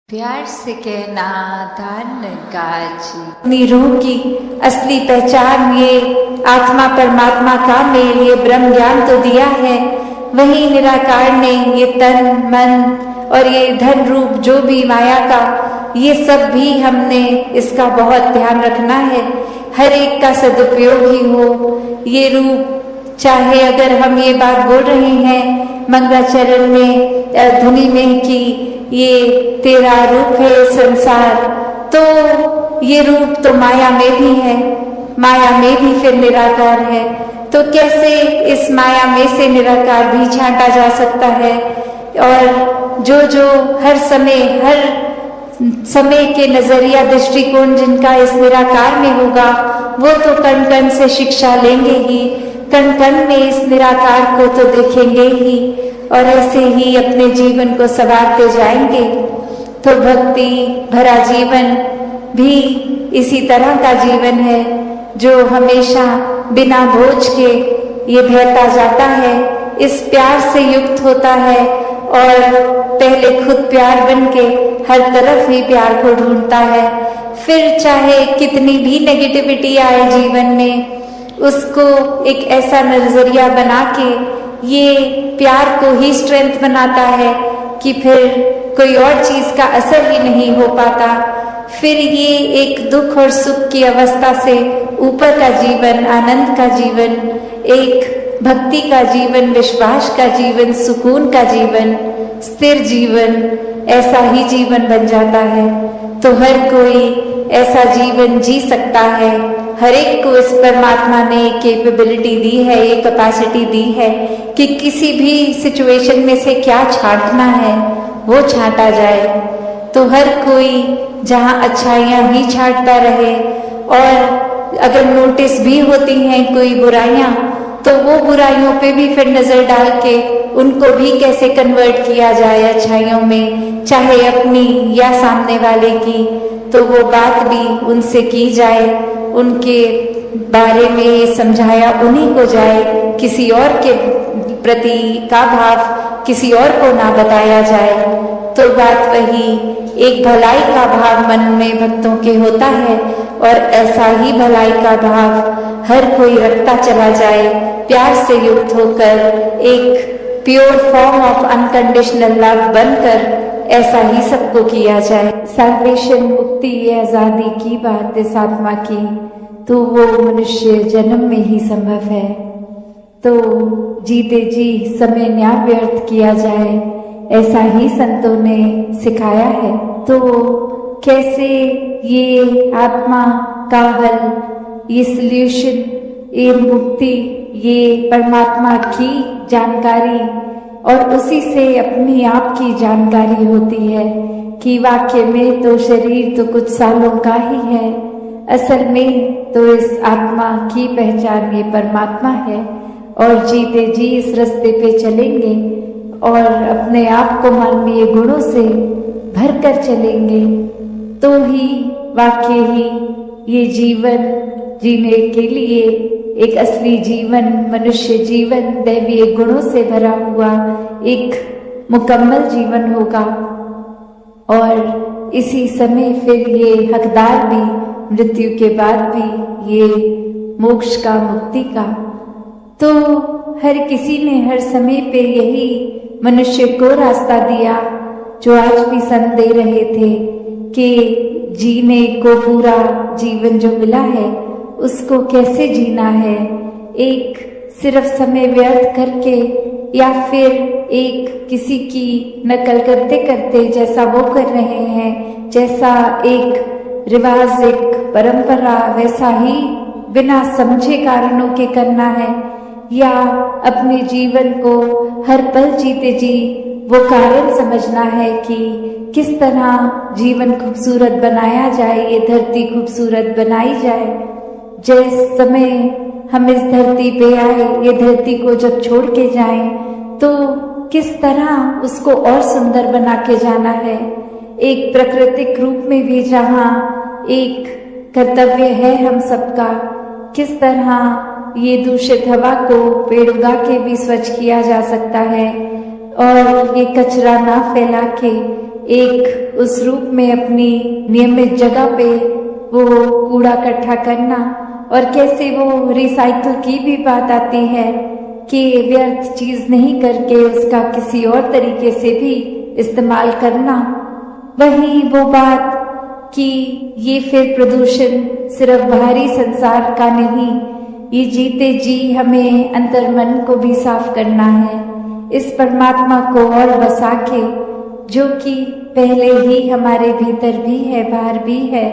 प्यार से कहना धन काज। अपनी रूह की असली पहचान ये आत्मा परमात्मा का मेल, ये ब्रह्म ज्ञान तो दिया है। वही निराकार ने ये तन मन और ये धन रूप जो भी माया का, ये सब भी हमने इसका बहुत ध्यान रखना है। हर एक का सदुपयोग ही हो। ये रूप चाहे अगर हम ये बात बोल रहे हैं मंगलाचरण में धुनी में कि ये तेरा रूप है संसार, तो ये रूप तो माया में भी है, माया में भी फिर निराकार है। तो कैसे इस माया में से निराकार भी छांटा जा सकता है? और जो जो हर समय के नजरिया दृष्टिकोण जिनका इस निराकार में होगा, वो तो कण कण से शिक्षा लेंगे ही, कण कण में इस निराकार को तो देखेंगे ही, और ऐसे ही अपने जीवन को संवारते जाएंगे। तो भक्ति भरा जीवन भी इसी तरह का जीवन है जो हमेशा बिना बोझ के ये बहता जाता है, इस प्यार से युक्त होता है और पहले खुद प्यार बन के हर तरफ ही प्यार को ढूंढता है। फिर चाहे कितनी भी नेगेटिविटी आए जीवन में, उसको एक ऐसा नजरिया बना के ये प्यार को ही स्ट्रेंथ बनाता है कि फिर कोई और चीज का असर ही नहीं हो पाता। फिर ये एक दुख और सुख की अवस्था से ऊपर का जीवन, आनंद का जीवन, एक भक्ति का जीवन, विश्वास का जीवन, सुकून का जीवन, स्थिर जीवन, ऐसा ही जीवन बन जाता है। तो हर कोई ऐसा जीवन जी सकता है। हर एक को इस परमात्मा ने कैपेबिलिटी दी है, ये कैपेसिटी दी है कि किसी भी सिचुएशन में से क्या छांटना है वो छांटा जाए। तो हर कोई जहाँ अच्छाइयाँ ही छांटता रहे, और अगर नोटिस भी होती हैं कोई बुराइयाँ, तो वो बुराइयों पे भी फिर नजर डाल के उनको भी कैसे कन्वर्ट किया जाए अच्छाइयों में, चाहे अपनी या सामने वाले की, तो वो बात भी उनसे की जाए, उनके बारे में समझाया उन्हीं को जाए, किसी और के प्रति का भाव किसी और को ना बताया जाए। तो बात वही, एक भलाई का भाव मन में भक्तों के होता है, और ऐसा ही भलाई का भाव हर कोई रखता चला जाए, प्यार से युक्त होकर, एक pure form of unconditional love बनकर ऐसा ही सबको किया जाए। सैल्वेशन, मुक्ति, ये आजादी की बात इस आत्मा की, तो वो मनुष्य जन्म में ही संभव है। तो जीते जी समय न्याय व्यर्थ किया जाए, ऐसा ही संतों ने सिखाया है। तो कैसे ये आत्मा का हल, ये सल्यूशन, ये मुक्ति, ये परमात्मा की जानकारी, और उसी से अपनी आप की जानकारी होती है कि वाक्य में तो शरीर तो कुछ सालों का ही है, असल में तो इस आत्मा की पहचान ये परमात्मा है। और जीते जी इस रास्ते पे चलेंगे और अपने आप को मानवीय गुणों से भर कर चलेंगे, तो ही वाकई ही ये जीवन जीने के लिए एक असली जीवन, मनुष्य जीवन, दैवीय गुणों से भरा हुआ एक मुकम्मल जीवन होगा। और इसी समय फिर ये हकदार भी मृत्यु के बाद भी ये मोक्ष का, मुक्ति का। तो हर किसी ने हर समय पे यही मनुष्य को रास्ता दिया, जो आज भी संत दे रहे थे कि जीने को पूरा जीवन जो मिला है उसको कैसे जीना है। एक सिर्फ समय व्यर्थ करके या फिर एक किसी की नकल करते करते, जैसा वो कर रहे हैं, जैसा एक रिवाज, एक परंपरा, वैसा ही बिना समझे कारणों के करना है, या अपने जीवन को हर पल जीते जी वो कारण समझना है कि किस तरह जीवन खूबसूरत बनाया जाए, ये धरती खूबसूरत बनाई जाए। जिस समय हम इस धरती पे आए, ये धरती को जब छोड़ के जाएं, तो किस तरह उसको और सुंदर बना के जाना है। एक प्राकृतिक रूप में भी जहाँ एक कर्तव्य है हम सबका, किस तरह ये दूषित हवा को पेड़ उगा के भी स्वच्छ किया जा सकता है, और ये कचरा ना फैला के एक उस रूप में अपनी नियमित जगह पे वो कूड़ा इकट्ठा करना, और कैसे वो रिसाइकल की भी बात आती है कि व्यर्थ चीज नहीं करके उसका किसी और तरीके से भी इस्तेमाल करना। वही वो बात कि ये फिर प्रदूषण सिर्फ बाहरी संसार का नहीं, ये जीते जी हमें अंतर मन को भी साफ करना है, इस परमात्मा को और बसा के, जो कि पहले ही हमारे भीतर भी है, बाहर भी है,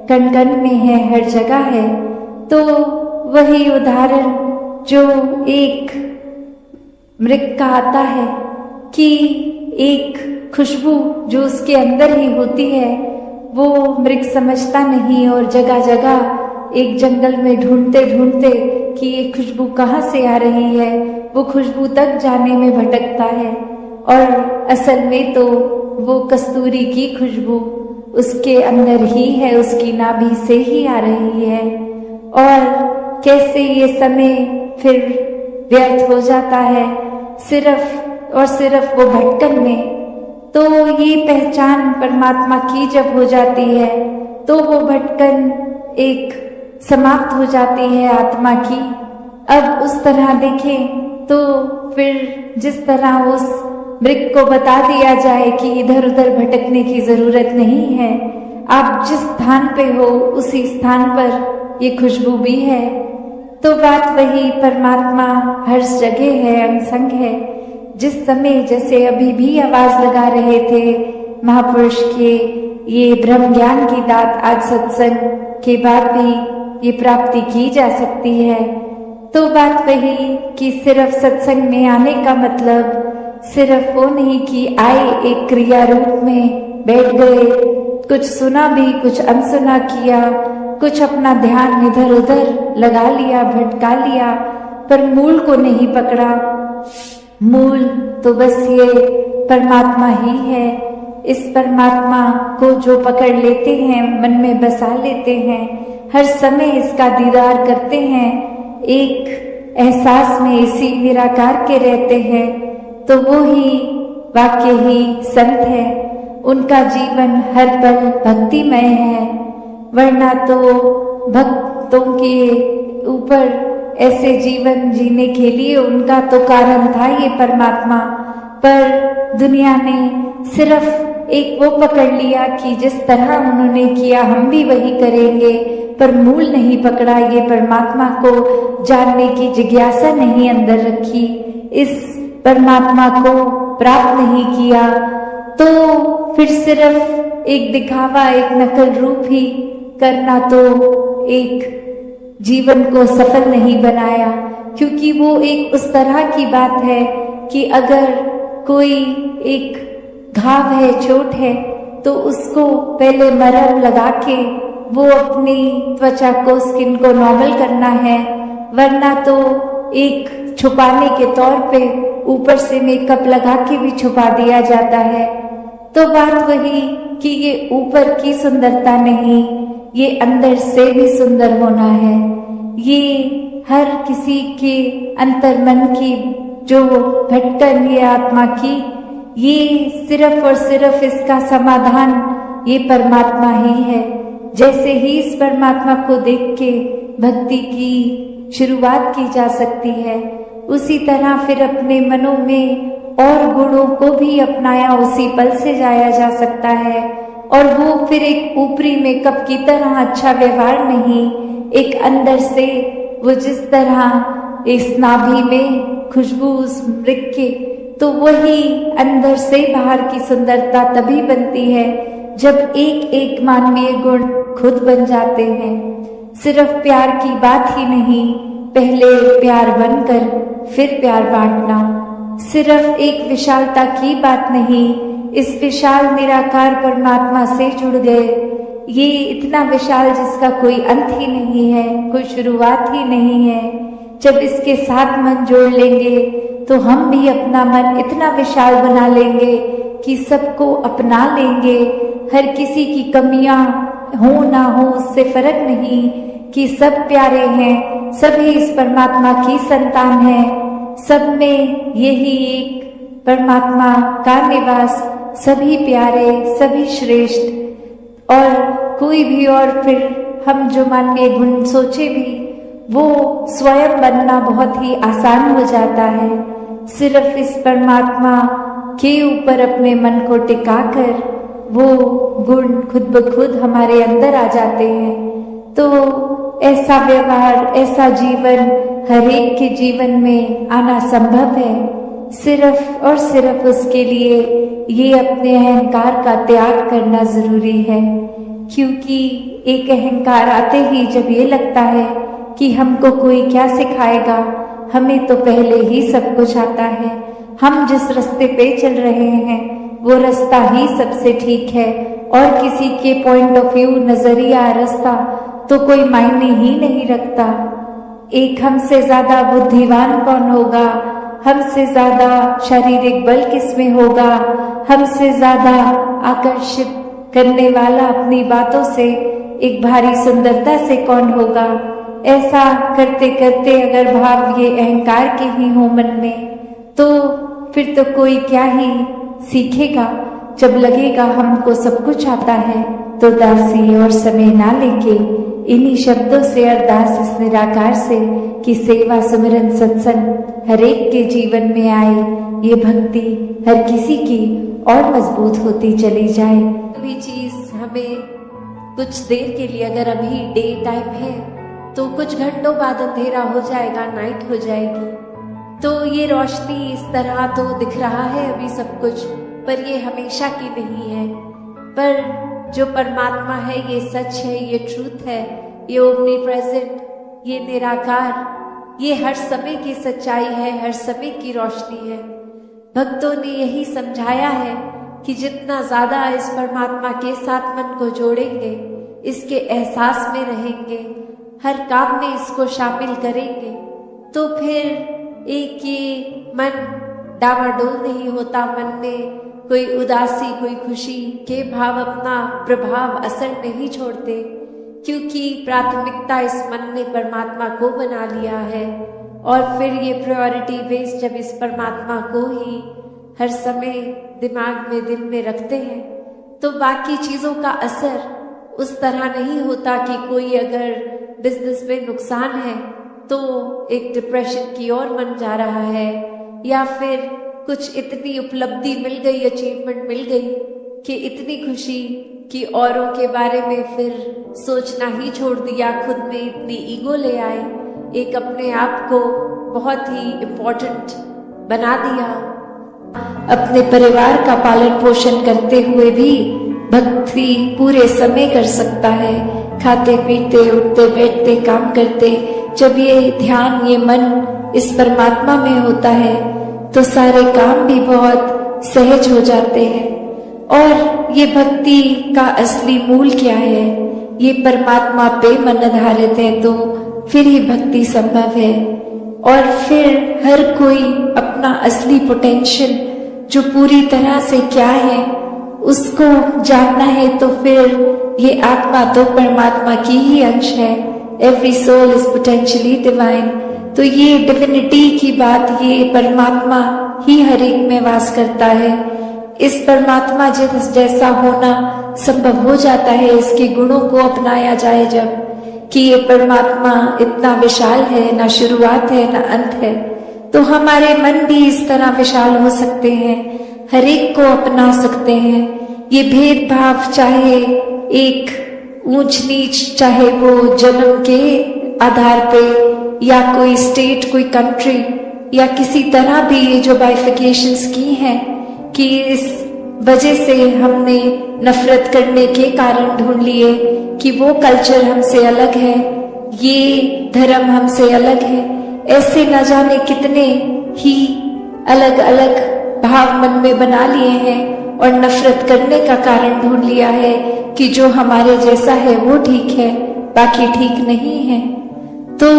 कण कण में है, हर जगह है। तो वही उदाहरण जो एक मृग का आता है कि एक खुशबू जो उसके अंदर ही होती है वो मृग समझता नहीं, और जगह जगह एक जंगल में ढूंढते ढूंढते कि ये खुशबू कहाँ से आ रही है, वो खुशबू तक जाने में भटकता है, और असल में तो वो कस्तूरी की खुशबू उसके अंदर ही है, उसकी नाभि से ही आ रही है। और कैसे ये समय फिर व्यर्थ हो जाता है सिर्फ और सिर्फ वो भटकन में। तो ये पहचान परमात्मा की जब हो जाती है तो वो भटकन एक समाप्त हो जाती है आत्मा की। अब उस तरह देखें तो फिर जिस तरह उस मृग को बता दिया जाए कि इधर उधर भटकने की जरूरत नहीं है, आप जिस स्थान पे हो उसी स्थान पर ये खुशबू भी है। तो बात वही, परमात्मा हर जगह है, अंग है। जिस समय जैसे अभी भी आवाज लगा रहे थे महापुरुष के ये ब्रह्म ज्ञान की दात आज सत्संग के बाद भी ये प्राप्ति की जा सकती है। तो बात वही कि सिर्फ सत्संग में आने का मतलब सिर्फ वो नहीं कि आए एक क्रिया रूप में बैठ गए, कुछ सुना भी कुछ अनसुना किया, कुछ अपना ध्यान इधर उधर लगा लिया, भटका लिया, पर मूल को नहीं पकड़ा। मूल तो बस ये परमात्मा ही है। इस परमात्मा को जो पकड़ लेते हैं, मन में बसा लेते हैं, हर समय इसका दीदार करते हैं, एक एहसास में इसी निराकार के रहते हैं, तो वो ही वाकई ही संत है। उनका जीवन हर पल भक्तिमय है, वरना तो भक्तों के ऊपर ऐसे जीवन जीने के लिए उनका तो कारण था ये परमात्मा, पर दुनिया ने सिर्फ एक वो पकड़ लिया कि जिस तरह उन्होंने किया हम भी वही करेंगे, पर मूल नहीं पकड़ा, ये परमात्मा को जानने की जिज्ञासा नहीं अंदर रखी, इस परमात्मा को प्राप्त नहीं किया। तो फिर सिर्फ एक दिखावा, एक नकल रूप ही करना तो एक जीवन को सफल नहीं बनाया, क्योंकि वो एक उस तरह की बात है कि अगर कोई एक घाव है, चोट है, तो उसको पहले मरहम लगा के वो अपनी त्वचा को, स्किन को नॉर्मल करना है, वरना तो एक छुपाने के तौर पे ऊपर से मेकअप लगा के भी छुपा दिया जाता है। तो बात वही कि ये ऊपर की सुंदरता नहीं, ये अंदर से भी सुंदर होना है। ये हर किसी के अंतर मन की जो भटकन ये आत्मा की, ये सिर्फ और सिर्फ इसका समाधान ये परमात्मा ही है। जैसे ही इस परमात्मा को देख के भक्ति की शुरुआत की जा सकती है, उसी तरह फिर अपने मनों में और गुणों को भी अपनाया उसी पल से जाया जा सकता है। और वो फिर एक ऊपरी मेकअप की तरह अच्छा व्यवहार नहीं, एक अंदर से वो जिस तरह इस नाभि में खुशबू उस मृग के, तो वही अंदर से बाहर की सुंदरता तभी बनती है जब एक एक मानवीय गुण खुद बन जाते हैं। सिर्फ प्यार की बात ही नहीं, पहले प्यार बनकर फिर प्यार बांटना। सिर्फ एक विशालता की बात नहीं, इस विशाल निराकार परमात्मा से जुड़ गए। ये इतना विशाल जिसका कोई अंत ही नहीं है, कोई शुरुआत ही नहीं है। जब इसके साथ मन जोड़ लेंगे तो हम भी अपना मन इतना विशाल बना लेंगे कि सबको अपना लेंगे। हर किसी की कमियां हो ना हो उससे फर्क नहीं, कि सब प्यारे हैं, सभी इस परमात्मा की संतान हैं। सब में यही एक परमात्मा का निवास सभी प्यारे, सभी श्रेष्ठ, और कोई भी और फिर हम जो मानवीय गुण सोचे भी वो स्वयं बनना बहुत ही आसान हो जाता है। सिर्फ इस परमात्मा के ऊपर अपने मन को टिकाकर वो गुण खुद ब खुद हमारे अंदर आ जाते हैं। तो ऐसा व्यवहार, ऐसा जीवन हर एक के जीवन में आना संभव है। सिर्फ और सिर्फ उसके लिए ये अपने अहंकार का त्याग करना जरूरी है, क्योंकि एक अहंकार आते ही जब ये लगता है कि हमको कोई क्या सिखाएगा, हमें तो पहले ही सब कुछ आता है, हम जिस रास्ते पे चल रहे हैं वो रास्ता ही सबसे ठीक है, और किसी के पॉइंट ऑफ व्यू, नजरिया, रास्ता तो कोई मायने ही नहीं रखता। एक हमसे ज्यादा बुद्धिमान कौन होगा, हमसे ज्यादा शारीरिक बल किसमें होगा, हमसे ज्यादा आकर्षित करने वाला अपनी बातों से एक भारी सुंदरता से कौन होगा। ऐसा करते करते अगर भाव ये अहंकार के ही हो मन में, तो फिर तो कोई क्या ही सीखेगा। जब लगेगा हमको सब कुछ आता है, तो दासी और समय ना लेके इन्हीं शब्दों से अरदास इस निराकार से कि सेवा, सुमिरन, सत्संग हर एक के जीवन में आए, ये भक्ति हर किसी की और मजबूत होती चली जाए। कोई चीज हमें कुछ देर के लिए, अगर अभी डे टाइम है तो कुछ घंटों बाद अंधेरा हो जाएगा, नाइट हो जाएगी, तो ये रोशनी इस तरह तो दिख रहा है अभी सब कुछ, पर ये हमेशा की नहीं है। पर जो परमात्मा है, ये सच है, ये ट्रूथ है, ये ओमनी प्रेजेंट, ये निराकार, ये हर समय की सच्चाई है, हर समय की रोशनी है। भक्तों ने यही समझाया है कि जितना ज्यादा इस परमात्मा के साथ मन को जोड़ेंगे, इसके एहसास में रहेंगे, हर काम में इसको शामिल करेंगे, तो फिर एक ये मन डावाडोल नहीं होता, मन में कोई उदासी, कोई खुशी के भाव अपना प्रभाव, असर नहीं छोड़ते, क्योंकि प्राथमिकता इस मन ने परमात्मा को बना लिया है। और फिर ये प्रायोरिटी बेस जब इस परमात्मा को ही हर समय दिमाग में, दिल में रखते हैं, तो बाकी चीजों का असर उस तरह नहीं होता कि कोई अगर बिजनेस में नुकसान है तो एक डिप्रेशन की ओर मन जा रहा है, या फिर कुछ इतनी उपलब्धि मिल गई, अचीवमेंट मिल गई कि इतनी खुशी कि औरों के बारे में फिर सोचना ही छोड़ दिया, खुद में इतनी ईगो ले आए, एक अपने आप को बहुत ही इम्पोर्टेंट बना दिया। अपने परिवार का पालन पोषण करते हुए भी भक्ति पूरे समय कर सकता है, खाते पीते, उठते बैठते, काम करते। जब ये ध्यान, ये मन इस परमात्मा में होता है तो सारे काम भी बहुत सहज हो जाते हैं। और ये भक्ति का असली मूल क्या है? ये परमात्मा पे मन आधारित है, तो फिर ही भक्ति संभव है। और फिर हर कोई अपना असली पोटेंशियल जो पूरी तरह से क्या है उसको जानना है, तो फिर ये आत्मा तो परमात्मा की ही अंश है। Every soul is potentially divine. तो ये डिविनिटी की बात, ये परमात्मा ही हर एक में वास करता है। इस परमात्मा जैसा होना संभव हो जाता है, इसके गुणों को अपनाया जाए जब, कि ये परमात्मा इतना विशाल है, ना शुरुआत है ना अंत है। तो हमारे मन भी इस तरह विशाल हो सकते हैं, हर एक को अपना सकते हैं। ये भेदभाव, चाहे एक ऊंच नीच, चाहे वो जन्म के आधार पे या कोई स्टेट, कोई कंट्री, या किसी तरह भी ये जो बाइफिकेशंस की हैं कि इस वजह से हमने नफरत करने के कारण ढूंढ लिए कि वो कल्चर हमसे अलग है, ये धर्म हमसे अलग है। ऐसे न जाने कितने ही अलग अलग भाव मन में बना लिए हैं और नफरत करने का कारण ढूंढ लिया है कि जो हमारे जैसा है वो ठीक है, बाकी ठीक नहीं है। तो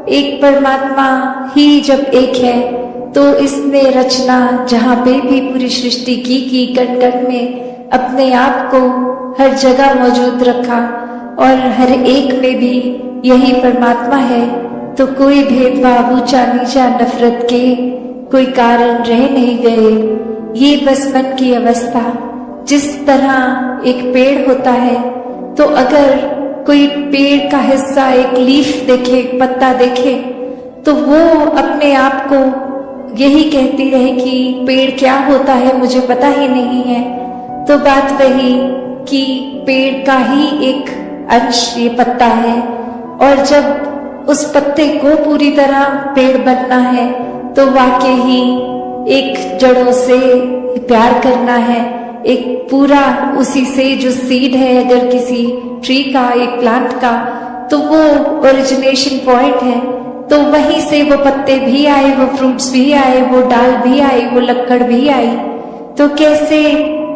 एक परमात्मा ही जब एक है तो इसने रचना जहाँ पे भी पूरी सृष्टि की कण कण में अपने आप को हर जगह मौजूद रखा, और हर एक में भी यही परमात्मा है। तो कोई भेदभाव, ऊंचा नीचा, नफरत के कोई कारण रह नहीं गए। ये बस मन की अवस्था। जिस तरह एक पेड़ होता है, तो अगर कोई पेड़ का हिस्सा, एक लीफ देखे, एक पत्ता देखे, तो वो अपने आप को यही कहती रहे कि पेड़ क्या होता है मुझे पता ही नहीं है। तो बात वही कि पेड़ का ही एक अंश ये पत्ता है, और जब उस पत्ते को पूरी तरह पेड़ बनना है तो वाकई ही एक जड़ों से प्यार करना है, एक पूरा उसी से जो सीड है अगर किसी ट्री का, एक प्लांट का, तो वो ओरिजिनेशन पॉइंट है। तो वहीं से वो पत्ते भी आए, वो फ्रूट्स भी आए, वो डाल भी आई, वो लकड़ भी आई। तो कैसे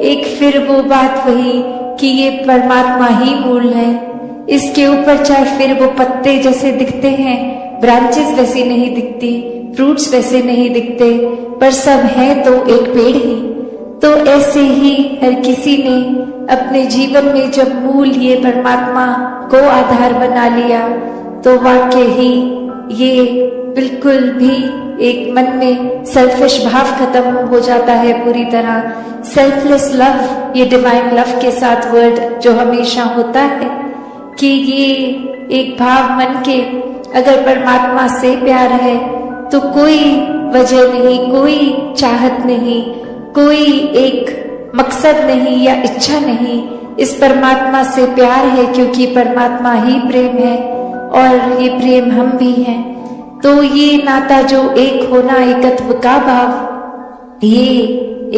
एक फिर वो बात वही कि ये परमात्मा ही मूल है। इसके ऊपर चाहे फिर वो पत्ते जैसे दिखते हैं, ब्रांचेस वैसी नहीं दिखती, फ्रूट्स वैसे नहीं दिखते, पर सब है तो एक पेड़ ही। तो ऐसे ही हर किसी ने अपने जीवन में जब मूल ये परमात्मा को आधार बना लिया, तो वाकई ही ये बिल्कुल भी एक मन में सेल्फिश भाव खत्म हो जाता है पूरी तरह। सेल्फलेस लव, ये डिवाइन लव के साथ वर्ड जो हमेशा होता है कि ये एक भाव मन के, अगर परमात्मा से प्यार है तो कोई वजह नहीं, कोई चाहत नहीं, कोई एक मकसद नहीं या इच्छा नहीं, इस परमात्मा से प्यार है क्योंकि परमात्मा ही प्रेम है और ये प्रेम हम भी हैं। तो ये नाता जो एक होना, एकत्व का भाव, ये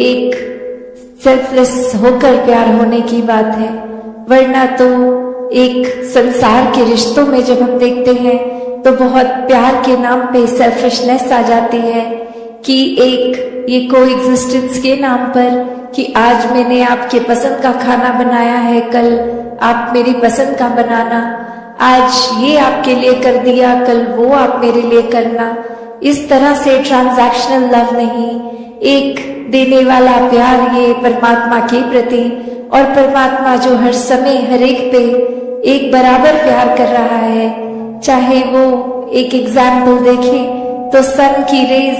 एक सेल्फलेस होकर प्यार होने की बात है। वरना तो एक संसार के रिश्तों में जब हम देखते हैं तो बहुत प्यार के नाम पे सेल्फिशनेस आ जाती है कि एक ये कोएग्जिस्टेंस के नाम पर कि आज मैंने आपके पसंद का खाना बनाया है, कल आप मेरी पसंद का बनाना, आज ये आपके लिए कर दिया, कल वो आप मेरे लिए करना। इस तरह से ट्रांजैक्शनल लव नहीं, एक देने वाला प्यार ये परमात्मा के प्रति, और परमात्मा जो हर समय हर एक पे एक बराबर प्यार कर रहा है। चाहे वो एक एग्जाम्पल देखें तो सन की रेज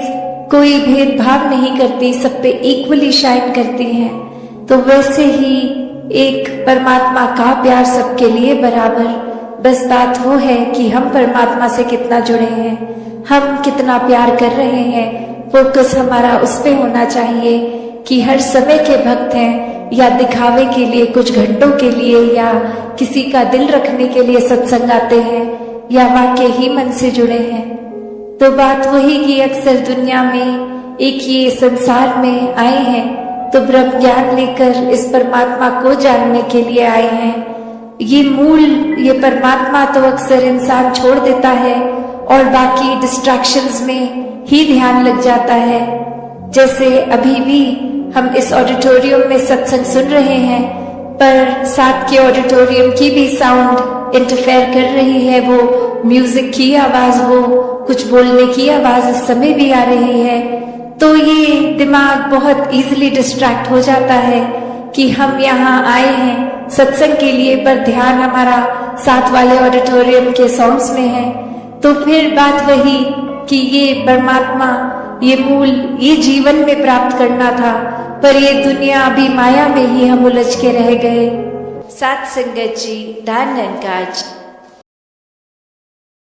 कोई भेदभाव नहीं करती, सब पे इक्वली शाइन करती हैं। तो वैसे ही एक परमात्मा का प्यार सबके लिए बराबर। बस बात वो है कि हम परमात्मा से कितना जुड़े हैं, हम कितना प्यार कर रहे हैं। फोकस हमारा उस पे होना चाहिए कि हर समय के भक्त हैं या दिखावे के लिए, कुछ घंटों के लिए, या किसी का दिल रखने के लिए सत्संग आते हैं, या वाकई ही मन से जुड़े हैं। तो बात वही कि अक्सर दुनिया में एक ये संसार में आए हैं तो ब्रह्म ज्ञान लेकर इस परमात्मा को जानने के लिए आए हैं। ये मूल, ये परमात्मा तो अक्सर इंसान छोड़ देता है और बाकी डिस्ट्रैक्शंस में ही ध्यान लग जाता है। जैसे अभी भी हम इस ऑडिटोरियम में सत्संग सुन रहे हैं, पर साथ के ऑडिटोरियम की भी साउंड इंटरफेयर कर रही है, वो म्यूजिक की आवाज, वो कुछ बोलने की आवाज इस समय भी आ रही है। तो ये दिमाग बहुत इजीली डिस्ट्रैक्ट हो जाता है कि हम यहाँ आए हैं सत्संग के लिए, पर ध्यान हमारा साथ वाले ऑडिटोरियम के सॉन्ग्स में है। तो फिर बात वही कि ये परमात्मा, ये मूल, ये जीवन में प्राप्त करना था, पर ये दुनिया अभी माया में ही हम उलझ के रह गए। सात संगत जी, धन काज।